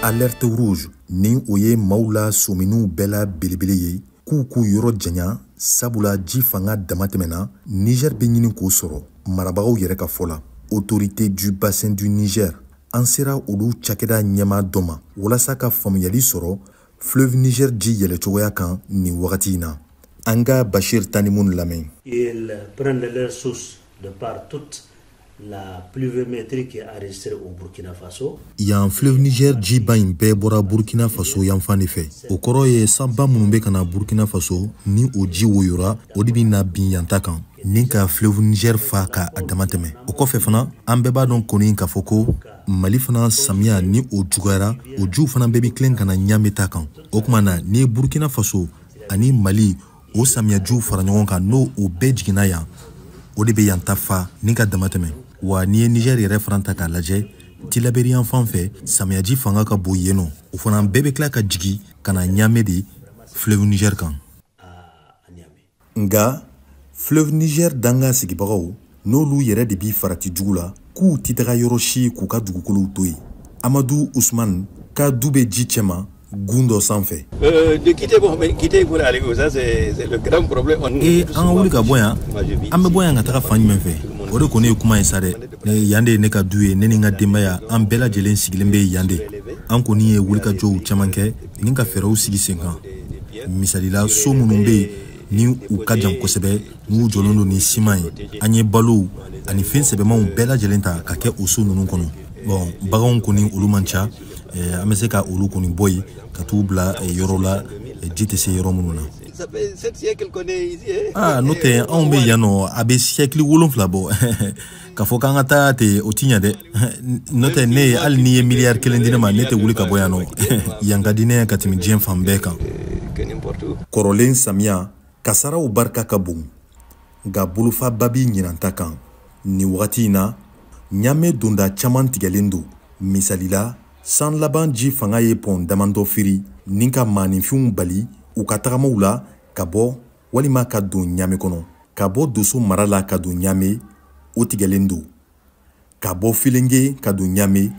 alerte rouge ni o ye maaw la sominiw bɛɛ la belebele ye k'u k'u yɔrɔ janya sabula ji fanga dama tɛmɛna Niger bɛ ɲini k'o sɔrɔ marabagaw yɛrɛ ka fɔ la autorité du bassin du Niger an sera olu cakɛda ɲɛma dɔ ma walasa ka faamuyali sɔrɔ fleuve Niger ji yɛlɛcogoya kan nin wagati in na an ka Bachir Tanimun lamɛn. Ils prennent leur source de par toute la pluviométrie qui est enregistrée au Burkina Faso. Yan fleuve Niger ji ba in bɛɛ bɔra Burkina Faso yan fan de fɛ. O kɔrɔ ye sanba minnu bɛ ka na Burkina Faso ni o ji woyora o de bɛ na bin yan ta kan ni ka fleuve Niger fa ka a dama tɛmɛ. O kɔfɛ fana an bɛɛ b'a dɔn kɔni k'a fɔ ko Mali fana samiya ni o juguyara o jiw fana bɛɛ bɛ tilen ka na Ɲame ta kan. O kuma na ni Burkina Faso ani Mali o samiya jiw fara ɲɔgɔn kan n'o o bɛɛ jiginna yan o de bɛ yan ta fa ni ka dama tɛmɛ. Wa ni ye Niger yɛrɛ fana ta k'a lajɛ Tilaberi yan fan fɛ samiyaji fanga ka bon yen nɔ o fana bɛɛ bɛ tila ka jigi ka na Ɲame de fleuve Niger kan. Nga fleuve Niger danga sigibagaw n'olu yɛrɛ de bi farati jugu la k'u ti taga yɔrɔ si k'u ka dugukolow to yen. Amadou Ousmane ka du bɛ ji cɛma gun dɔ sanfɛ. De quitter pour aller où, ça c'est le grand problème. An ka wuli ka bɔ yan an bɛ bɔ yan ka taga fan jumɛn fɛ o de kɔni ye kuma ye sa dɛ yan de ye ne ka du ye ne ni n ka denbaya an bɛɛ lajɛlen sigilen bɛ yan de an kɔni ye wulikajɔw caman kɛ ni ka fɛɛrɛw sigi sen kan misalila so minnu bɛ yen ni u ka jan kosɛbɛ n'u jɔlen don ni siman ye an ye balow ani fɛn sɛbɛmanw bɛɛ lajɛlen ta ka kɛ o so ninnu kɔnɔ bon baganw kɔni olu man ca an bɛ se ka olu kɔni bɔ yen ka t'u bila yɔrɔ la ji tɛ se yɔrɔ minnu na. N'o tɛ anw bɛ yan nɔ a bɛ siècle 7 bɔ k'a fɔ k'an ka taa ten o ti ɲɛ dɛ n'o tɛ ne ye hali n'i ye miliyari 1 di ne ma ne tɛ wuli ka bɔ yan nɔ yan ka di ne ka tɛmɛ diɲɛ fan bɛɛ kan. Kɔrɔlen samiya kasaraw barika ka bon nka bolofaba bi ɲinanta kan nin wagati in na Ɲame donda caman tigɛlen don misalila san laban ji fanga ye pɔn damadɔ firi ni ka maaninfinw bali u ka tagamaw la ka bɔ walima ka don Ɲame kɔnɔ ka bɔ Doso mara la ka don Ɲame o tigɛlen don ka bɔ Filenge ka don Ɲame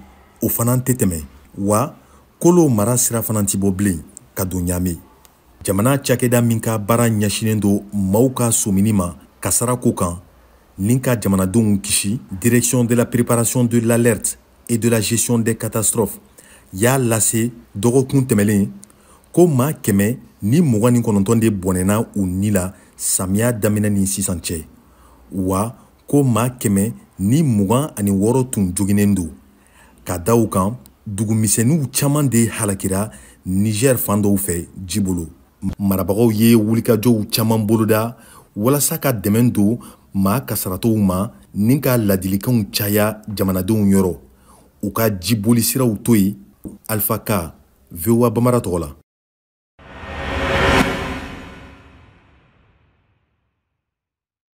o fana tɛ tɛmɛ wa Kolo mara sira fana ti bɔ bilen ka don Ɲame. Jamana cakɛda min ka baara ɲɛsinen don maaw ka somini ma kasara ko kan ni ka jamanadenw kisi direction de la préparation de l'alerte et de la gestion des catastrophes y'a lase dɔgɔkun tɛmɛlen ko maa 129 de bɔnɛna u ni la samiya daminɛ ni sisan cɛ wa ko maa 126 tun joginen don ka da u kan dugumisɛnninw caman de halakira Niger fan dɔw fɛ ji bolo. Marabagaw ye wulikajɔw caman boloda walasa ka dɛmɛ don maa kasaratɔw ma ni ka ladilikanw caya jamanadenw yɔrɔ u ka jiboli siraw to yen. Alpha K, VOA Bambara tɔgɔ la.